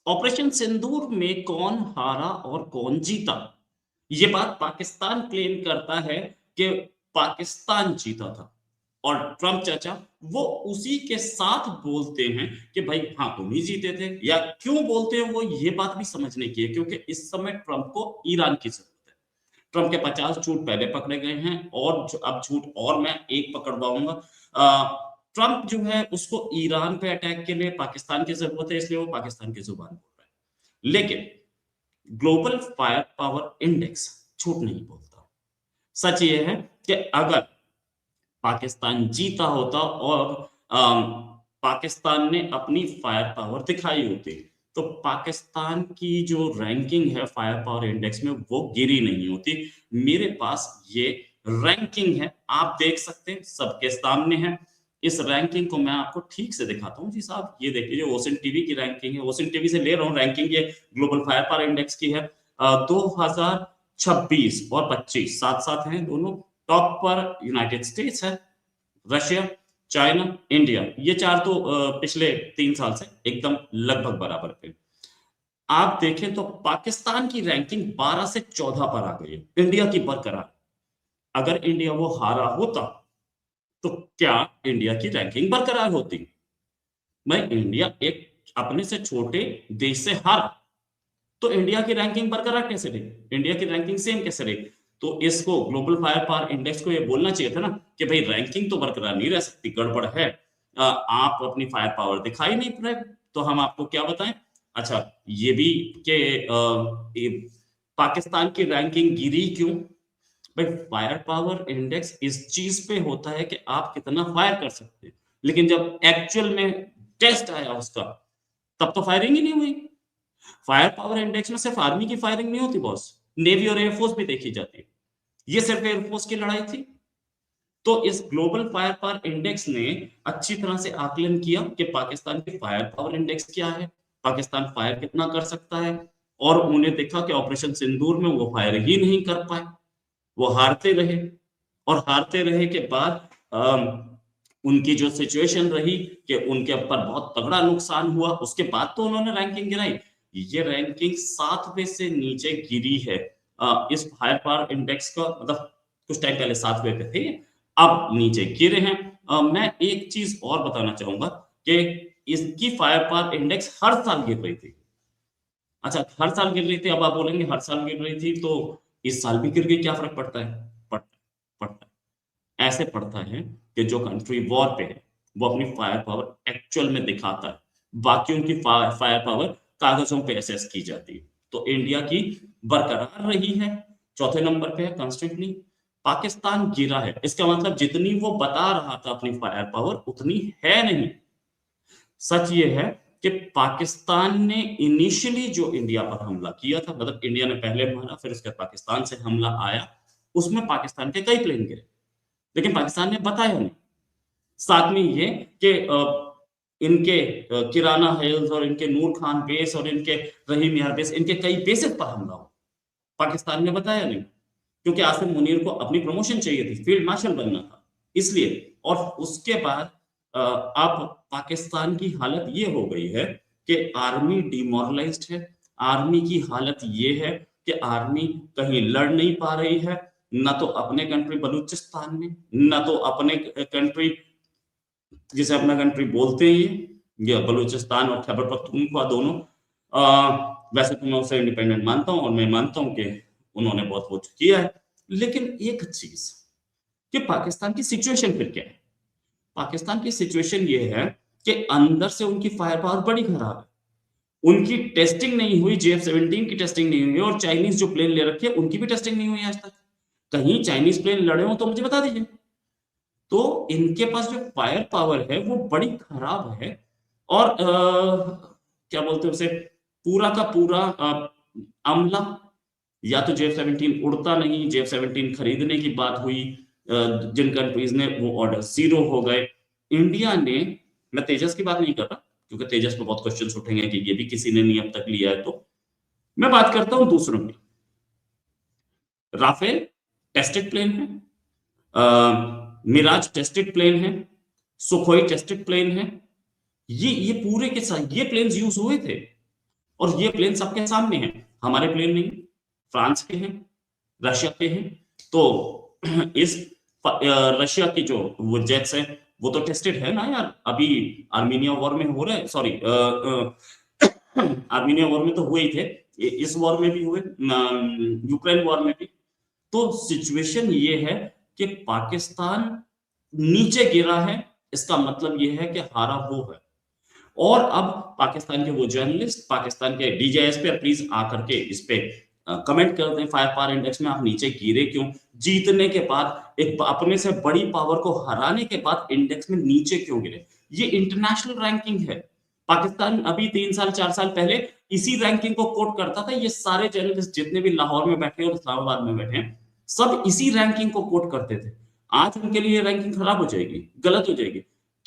Operation सिंदूर में कौन हारा और कौन जीता? ये बात पाकिस्तान क्लेम करता है कि पाकिस्तान जीता था और ट्रंप चाचा वो उसी के साथ बोलते हैं कि भाई हाँ तुम ही जीते थे। या क्यों बोलते हैं वो, ये बात भी समझने की है क्योंकि इस समय ट्रंप को ईरान की जरूरत है। ट्रंप के 50 झूठ पहले पकड़े गए हैं और अब झूठ और मैं एक पकड़वाऊंगा। ट्रंप जो है उसको ईरान पे अटैक के लिए पाकिस्तान की जरूरत है, इसलिए वो पाकिस्तान की जुबान बोल रहा है। लेकिन ग्लोबल फायर पावर इंडेक्स झूठ नहीं बोलता। सच ये है कि अगर पाकिस्तान जीता होता और पाकिस्तान ने अपनी फायर पावर दिखाई होती तो पाकिस्तान की जो रैंकिंग है फायर पावर इंडेक्स में वो गिरी नहीं होती। मेरे पास ये रैंकिंग है, आप देख सकते हैं, सबके सामने है। इस रैंकिंग को मैं आपको ठीक से दिखाता हूँ जी साहब। ये देखिए जो ओशन टीवी की रैंकिंग है, ओशन टीवी से ले रहा हूँ रैंकिंग, ये ग्लोबल फायर पावर इंडेक्स की है। 2026 और 25 साथ साथ हैं दोनों। टॉप पर यूनाइटेड स्टेट्स है, रशिया, चाइना, इंडिया। ये चार तो पिछले 3 साल से एकदम लगभग बराबर पे। आप देखें तो पाकिस्तान की रैंकिंग 12 से 14 पर आ गई है, इंडिया की बरकरार। अगर इंडिया वो हारा होता तो क्या इंडिया की रैंकिंग बरकरार होती? मैं इंडिया एक अपने से छोटे देश से हारा तो इंडिया की रैंकिंग बरकरार कैसे रही, इंडिया की रैंकिंग सेम कैसे रही? तो इसको ग्लोबल फायर पावर इंडेक्स को ये बोलना चाहिए था ना कि भाई रैंकिंग तो बरकरार नहीं रह सकती, गड़बड़ है। आप अपनी फायर पावर दिखाई नहीं रहे तो हम आपको क्या बताएं। अच्छा, ये भी कि पाकिस्तान की रैंकिंग गिरी क्यों? भाई फायर पावर इंडेक्स इस चीज पे होता है कि आप कितना फायर कर सकते हैं, लेकिन जब एक्चुअल में टेस्ट आया उसका तब तो फायरिंग ही नहीं हुई। फायर पावर इंडेक्स में सिर्फ आर्मी की फायरिंग नहीं होती बॉस, नेवी और एयरफोर्स भी देखी जाती है। ये सिर्फ एयरफोर्स की लड़ाई थी। तो इस ग्लोबल फायर पावर इंडेक्स ने अच्छी तरह से आकलन किया कि पाकिस्तान की फायर पावर इंडेक्स क्या है, पाकिस्तान फायर कितना कर सकता है। और उन्हें देखा कि ऑपरेशन सिंदूर में वो फायर ही नहीं कर पाए, वो हारते रहे। और हारते रहे के बाद उनकी जो सिचुएशन रही कि उनके ऊपर बहुत तगड़ा नुकसान हुआ, उसके बाद तो उन्होंने रैंकिंग गिराई। ये रैंकिंग 7वें से नीचे गिरी है। इस फायर पावर इंडेक्स का मतलब कुछ टाइम पहले 7वें पे थे, अब नीचे गिरे हैं। मैं एक चीज और बताना चाहूंगा कि इसकी फायर पावर इंडेक्स हर साल गिर रही थी। अच्छा, हर साल गिर रही थी, अब आप बोलेंगे हर साल गिर रही थी तो इस साल भी गिर गई, क्या फर्क पड़ता है? पड़ता है। ऐसे पड़ता है कि जो कंट्री वॉर पे है वो अपनी फायर पावर एक्चुअल में दिखाता है, बाकियों की फायर पावर कागजों पे असेस की जाती है। तो इंडिया की बरकरार रही है, चौथे नंबर पे है कंस्टेंटली। पाकिस्तान गिरा है, इसका मतलब जितनी वो बता रहा था अपनी फायर पावर उतनी है नहीं। सच ये है कि पाकिस्तान ने इनिशियली जो इंडिया पर हमला किया था, मतलब इंडिया ने पहले मारा फिर उसके बाद पाकिस्तान से हमला आया, उसमें पाकिस्तान के कई प्लेन गिरे, लेकिन पाकिस्तान ने बताया नहीं। साथ में ये कि इनके किराना हिल्स और इनके नूर खान बेस और इनके रहीम यार बेस, इनके कई बेसिस पर हमला हो, पाकिस्तान ने बताया नहीं। क्योंकि आसिम मुनीर को अपनी प्रमोशन चाहिए थी, फील्ड मार्शल बनना था इसलिए। और उसके बाद अब पाकिस्तान की हालत ये हो गई है कि आर्मी डिमोरलाइज्ड है। आर्मी की हालत ये है कि आर्मी कहीं लड़ नहीं पा रही है, ना तो अपने कंट्री बलूचिस्तान में, ना तो अपने कंट्री जिसे अपना कंट्री बोलते हैं ये बलूचिस्तान और खैबर पख्तूनख्वा दोनों। वैसे तो मैं उसे इंडिपेंडेंट मानता हूँ और मैं मानता हूँ कि उन्होंने बहुत कुछ किया है। लेकिन एक चीज कि पाकिस्तान की सिचुएशन फिर क्या है? पाकिस्तान की सिचुएशन ये है कि अंदर से उनकी फायर पावर बड़ी खराब है। उनकी टेस्टिंग नहीं हुई, JF-17 की टेस्टिंग नहीं हुई और चाइनीज जो प्लेन ले रखे हैं उनकी भी टेस्टिंग नहीं हुई आज तक। कहीं चाइनीज प्लेन लड़े हो तो मुझे बता दीजिए। तो इनके पास जो फायर पावर है वो बड़ी खराब है। और क्या बोलते हैं उसे, पूरा का पूरा अमला, या तो JF-17 उड़ता नहीं, JF-17 खरीदने की बात हुई, जिन कंट्रीज ने वो ऑर्डर जीरो हो गए। इंडिया ने, मैं तेजस की बात नहीं कर रहा क्योंकि तेजस पे बहुत क्वेश्चंस उठेंगे कि ये भी किसी ने नहीं अब तक लिया है, तो मैं बात करता हूं दूसरों की। राफेल टेस्टेड प्लेन है, मिराज टेस्टेड प्लेन है, सुखोई टेस्टेड प्लेन है। ये पूरे के साथ ये प्लेन्स यूज हुए थे। और ये प्लेन सबके सामने हैं, हमारे प्लेन नहीं, फ्रांस के हैं, रशिया के हैं। तो इस रशिया की जो वो जेट्स है वो तो टेस्टेड है ना यार, अभी आर्मीनिया वॉर में हो रहे, सॉरी आर्मीनिया वॉर में तो हुए ही थे, इस वॉर में भी हुए, यूक्रेन वॉर में भी। तो सिचुएशन ये है कि पाकिस्तान नीचे गिरा है, इसका मतलब ये है कि हारा वो है। और अब पाकिस्तान के वो जर्नलिस्ट पाकिस्तान के डीजेएस पे प्लीज आकर के इस पे कमेंट कर दें, फायर पावर इंडेक्स में आप नीचे गिरे क्यों, जीतने के बाद एक अपने से बड़ी पावर को हराने के बाद इंडेक्स में नीचे क्यों गिरे। ये इंटरनेशनल रैंकिंग है। पाकिस्तान अभी 3 साल 4 साल पहले इसी रैंकिंग को कोट करता था। ये सारे जर्नलिस्ट जितने भी लाहौर में बैठे और इस्लामाबाद में बैठे हैं, सब इसी रैंकिंग को कोट करते थे। आज उनके लिए रैंकिंग खराब हो जाएगी, गलत हो जाएगी।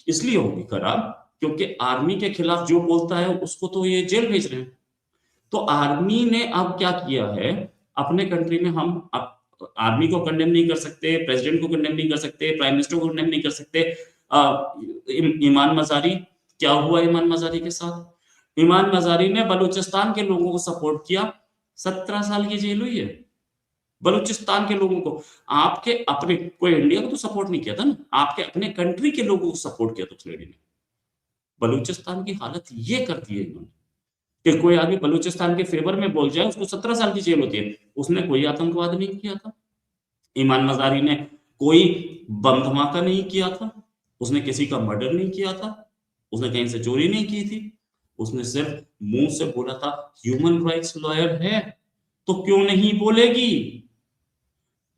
इसलिए होगी खराब क्योंकि आर्मी के खिलाफ जो बोलता है उसको तो ये जेल भेज रहे हैं। तो आर्मी ने अब क्या किया है, अपने कंट्री में हम आर्मी को कंडेम नहीं कर सकते, प्रेसिडेंट को कंडेम नहीं कर सकते, प्राइम मिनिस्टर को कंडेम नहीं कर सकते। ईमान मजारी, क्या हुआ ईमान मजारी के साथ? ईमान मजारी ने बलूचिस्तान के लोगों को सपोर्ट किया, 17 साल की जेल हुई है बलूचिस्तान के लोगों को। आपके अपने, कोई इंडिया को तो सपोर्ट नहीं किया था ना, आपके अपने कंट्री के लोगों को सपोर्ट किया था उस लेडी ने। बलूचिस्तान की हालत ये कर दी है इन्होंने कि कोई आदमी बलूचिस्तान के फेवर में बोल जाए उसको 17 साल की जेल होती है। उसने कोई आतंकवाद नहीं किया था, ईमान मजारी ने कोई बम धमाका नहीं किया था, उसने किसी का मर्डर नहीं किया था, उसने कहीं से चोरी नहीं की थी। उसने सिर्फ मुंह से बोला था ह्यूमन राइट्स लॉयर है तो क्यों नहीं बोलेगी।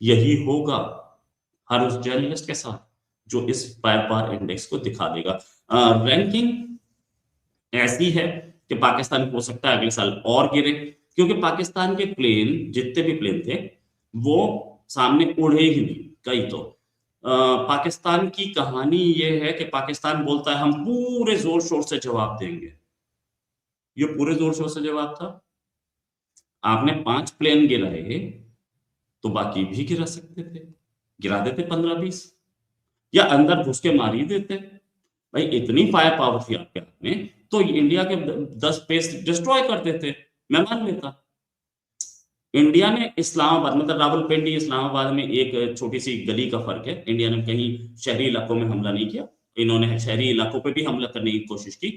यही होगा हर उस जर्नलिस्ट के साथ जो इस फायर पावर इंडेक्स को दिखा देगा। रैंकिंग ऐसी है कि पाकिस्तान हो सकता है अगले साल और गिरे, क्योंकि पाकिस्तान के प्लेन जितने भी प्लेन थे वो सामने उड़े ही नहीं कई तो। पाकिस्तान की कहानी ये है कि पाकिस्तान बोलता है हम पूरे जोर शोर से जवाब देंगे। ये पूरे जोर शोर से जवाब था। आपने 5 प्लेन गिराए तो बाकी भी गिरा सकते थे, गिरा देते 15-20, या अंदर घुस के मार ही देते। भाई इतनी फायर पावर थी आपके हाथ में तो इंडिया के 10 बेस डिस्ट्रॉय कर देते, मैं मान लेता। इंडिया ने इस्लामाबाद, मतलब रावलपिंडी इस्लामाबाद में एक छोटी सी गली का फर्क है, इंडिया ने कहीं शहरी इलाकों में हमला नहीं किया, इन्होंने शहरी इलाकों पे भी हमला करने की कोशिश की।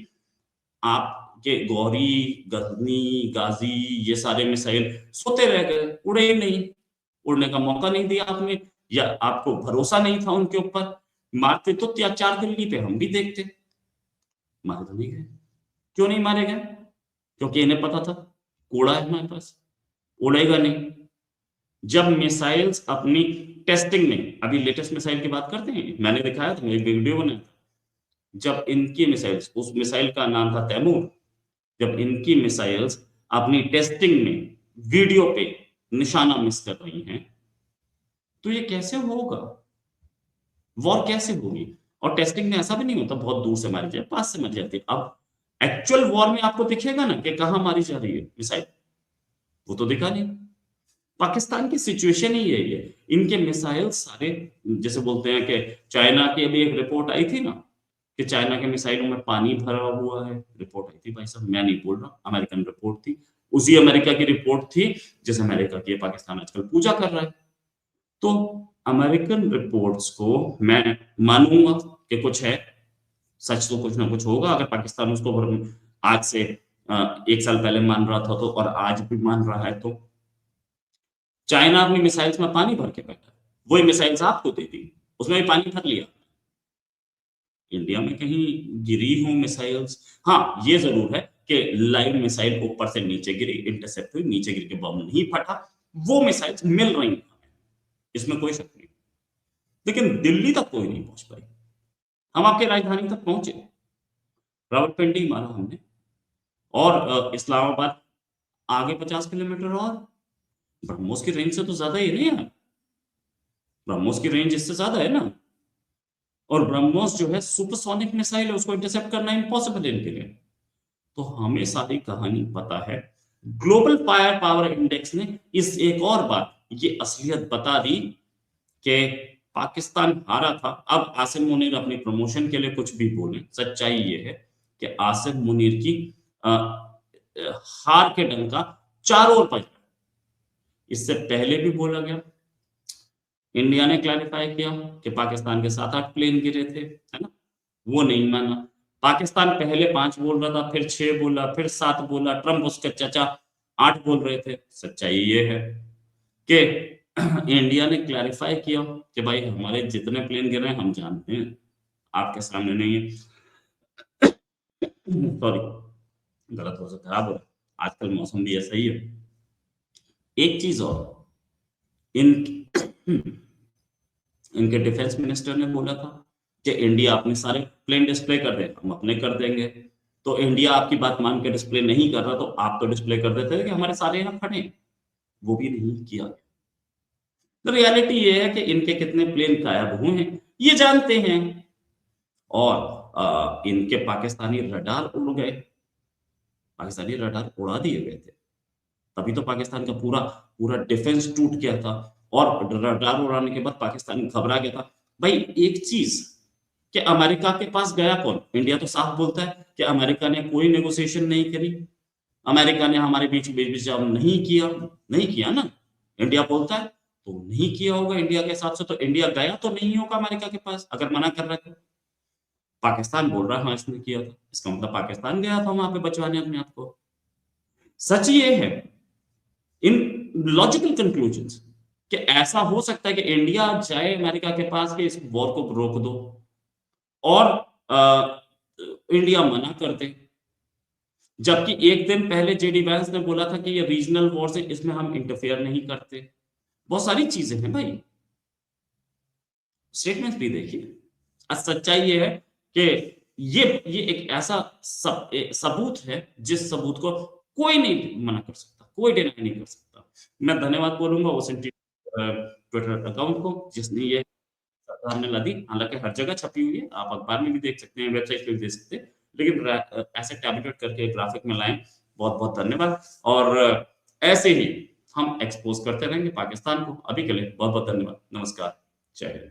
आपके गौरी, गजनी, गाजी, ये सारे मिसाइल सोते रह गए, उड़े ही नहीं, उड़ने का मौका नहीं दिया आपने, या आपको भरोसा नहीं था उनके ऊपर। मारते तो 4 दिल्ली पे हम भी देखते, मारे तो नहीं गए। क्यों नहीं मारे गए? क्योंकि इन्हें पता था कूड़ा है हमारे पास, उड़ेगा नहीं। जब मिसाइल्स अपनी टेस्टिंग में, अभी लेटेस्ट मिसाइल की बात करते हैं, मैंने दिखाया था, एक वीडियो बनाया था, जब इनकी मिसाइल्स, उस मिसाइल का नाम था तैमूर, जब इनकी मिसाइल्स अपनी टेस्टिंग में वीडियो पे निशाना मिस कर रही हैं, तो ये कैसे होगा? वॉर कैसे होगी? और टेस्टिंग में ऐसा भी नहीं होता बहुत दूर से मारी जाए, पास से मारी जाती है। अब एक्चुअल वॉर में आपको दिखेगा ना कि कहां मारी जा रही है मिसाइल, वो तो दिखा नहीं। पाकिस्तान की सिचुएशन ही यही है, इनके मिसाइल सारे, जैसे बोलते हैं कि चाइना की अभी एक रिपोर्ट आई थी ना कि चाइना के मिसाइलों में पानी भरा हुआ है, रिपोर्ट आई थी भाई साहब, मैं नहीं बोल रहा, अमेरिकन रिपोर्ट थी, उसी अमेरिका की रिपोर्ट थी जिस अमेरिका की पाकिस्तान आजकल पूजा कर रहा है। तो अमेरिकन रिपोर्ट्स को मैं मानूंगा कि कुछ है, सच तो कुछ ना कुछ होगा। अगर पाकिस्तान उसको आज से 1 साल पहले मान रहा था तो, और आज भी मान रहा है तो। चाइना अपनी मिसाइल्स में पानी भर के बैठा, वही मिसाइल्स आपको दे दी, उसमें भी पानी भर लिया। इंडिया में कहीं गिरी हूं मिसाइल्स, हाँ ये जरूर है कि लाइव मिसाइल ऊपर से नीचे गिरी, इंटरसेप्ट हुई, नीचे गिर के बम नहीं फटा, वो मिसाइल्स मिल रही हैं, इसमें कोई शक नहीं। लेकिन दिल्ली तक कोई नहीं पहुंच पाई। हम आपके राजधानी तक पहुंचे, रावलपिंडी मारा हमने, और इस्लामाबाद आगे 50 किलोमीटर, और ब्रह्मोस की रेंज से तो ज्यादा ही नहीं है, ब्रह्मोस की रेंज इससे ज्यादा है ना। और ब्रह्मोस जो है सुपरसोनिक मिसाइल है, उसको इंटरसेप्ट करना इम्पॉसिबल है इनके लिए। तो हमें सारी कहानी पता है। ग्लोबल फायर पावर इंडेक्स ने इस एक और बार ये असलियत बता दी कि पाकिस्तान हारा था। अब आसिम मुनीर अपनी प्रमोशन के लिए कुछ भी बोले, सच्चाई ये है कि आसिम मुनीर की हार के डंका चारों ओर बज रहा है। इससे पहले भी बोला गया, इंडिया ने क्लैरिफाई किया कि पाकिस्तान के 7-8 प्लेन गिरे थे, है ना? वो नहीं माना। पाकिस्तान पहले 5 बोल रहा था, फिर 6 बोला, फिर 7 बोला, ट्रंप उसके चाचा 8 बोल रहे थे। सच्चाई ये है कि इंडिया ने क्लैरिफाई किया कि भाई हमारे जितने प्लेन गिरे हैं हम जानते हैं, आपके सामने नहीं है। सॉरी, गलत हो सकता है, खराब हो रहा है। आजकल मौसम भी ऐसा ही है। एक चीज और, इन इनके डिफेंस मिनिस्टर ने बोला था कि इंडिया अपने सारे प्लेन डिस्प्ले कर दे, हम अपने कर देंगे। तो इंडिया आपकी बात मान के डिस्प्ले नहीं कर रहा, तो आप तो डिस्प्ले कर देते कि हमारे सारे यहाँ खड़े हैं। वो भी नहीं किया। तो रियलिटी ये है कि इनके कितने प्लेन गायब हुए हैं ये जानते हैं, और इनके पाकिस्तानी रडार उड़ गए, पाकिस्तानी रडार उड़ा दिए गए थे। तभी तो पाकिस्तान का पूरा पूरा डिफेंस टूट गया था, और रडार उड़ाने के बाद पाकिस्तान घबरा गया था। भाई एक चीज कि अमेरिका के पास गया कौन? इंडिया तो साफ बोलता है कि अमेरिका ने कोई नेगोशिएशन नहीं करी, अमेरिका ने हमारे बीच बीच जाम नहीं किया ना। इंडिया बोलता है तो नहीं किया होगा इंडिया के हिसाब से, तो इंडिया गया तो नहीं होगा अमेरिका के पास अगर मना कर रहा था। पाकिस्तान बोल रहा है हाँ इसने किया था, इसका मतलब पाकिस्तान गया था वहां पे बचवाने अपने आप को। सच ये है इन लॉजिकल कंक्लूजन्स कि ऐसा हो सकता है कि इंडिया जाए अमेरिका के पास कि इस वॉर को रोक दो, और इंडिया मना कर दे। जबकि एक दिन पहले जेडी वैंस ने बोला था कि ये रीजनल वॉर है, इसमें हम इंटरफेयर नहीं करते। बहुत सारी चीजें हैं भाई, स्टेटमेंट्स भी देखिए। सच्चाई ये है कि ये एक ऐसा सबूत है जिस सबूत को कोई नहीं मना कर सकता, कोई डिनाई नहीं कर सकता। मैं धन्यवाद बोलूंगा उस ट्विटर अकाउंट को जिसने ये सामने ला दी। हालांकि हर जगह छपी हुई है, आप अखबार में भी देख सकते हैं, वेबसाइट पे भी देख सकते हैं, लेकिन ऐसे टैबलेट करके ग्राफिक में लाएं। बहुत बहुत धन्यवाद, और ऐसे ही हम एक्सपोज करते रहेंगे पाकिस्तान को। अभी के लिए बहुत बहुत धन्यवाद, नमस्कार, जय हिंद।